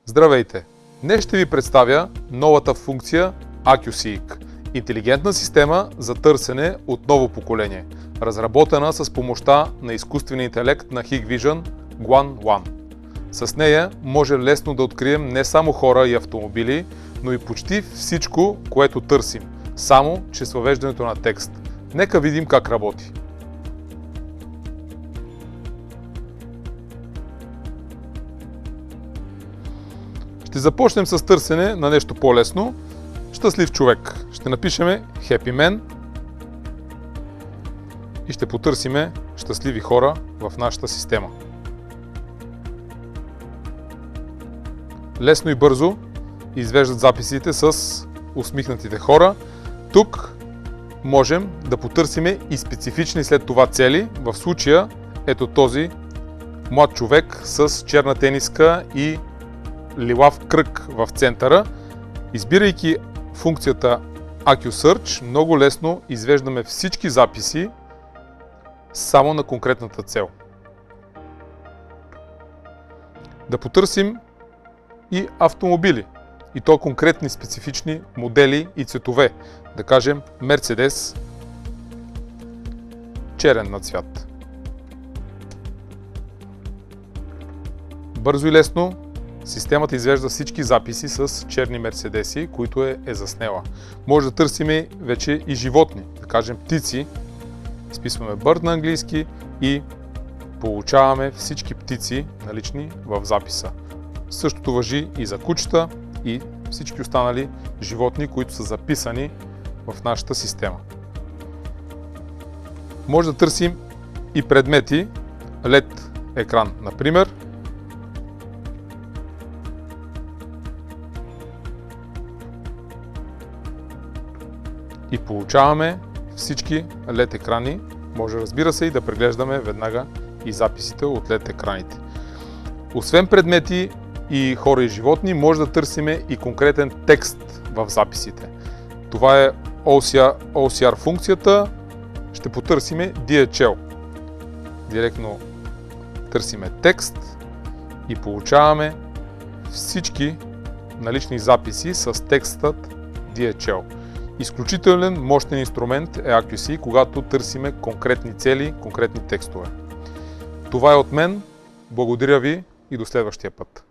Здравейте! Днес ще ви представя новата функция AccuSeek – интелигентна система за търсене от ново поколение, разработена с помощта на изкуствения интелект на Hikvision GuanOne. С нея може лесно да открием не само хора и автомобили, но и почти всичко, което търсим, само чрез въвеждането на текст. Нека видим как работи. Ще започнем с търсене на нещо по-лесно. Щастлив човек. Ще напишем Happy Man и ще потърсиме щастливи хора в нашата система. Лесно и бързо извеждат записите с усмихнатите хора. Тук можем да потърсиме и специфични след това цели. В случая ето този млад човек с черна тениска и лилав кръг в центъра. Избирайки функцията AccuSearch, много лесно извеждаме всички записи само на конкретната цел. Да потърсим и автомобили, и то конкретни специфични модели и цветове. Да кажем Mercedes черен на цвят. Бързо и лесно системата извежда всички записи с черни мерседеси, които е заснела. Може да търсим вече и животни, да кажем птици. Изписваме bird на английски и получаваме всички птици налични в записа. Същото важи и за кучета и всички останали животни, които са записани в нашата система. Може да търсим и предмети, LED екран, например. И получаваме всички LED екрани. Може, разбира се, и да преглеждаме веднага и записите от LED екраните. Освен предмети и хора и животни, може да търсиме и конкретен текст в записите. Това е OCR функцията. Ще потърсиме DHL. Директно търсиме текст и получаваме всички налични записи с текстът DHL. Изключителен мощен инструмент е AccuSeek, когато търсиме конкретни цели, конкретни текстове. Това е от мен. Благодаря ви и до следващия път.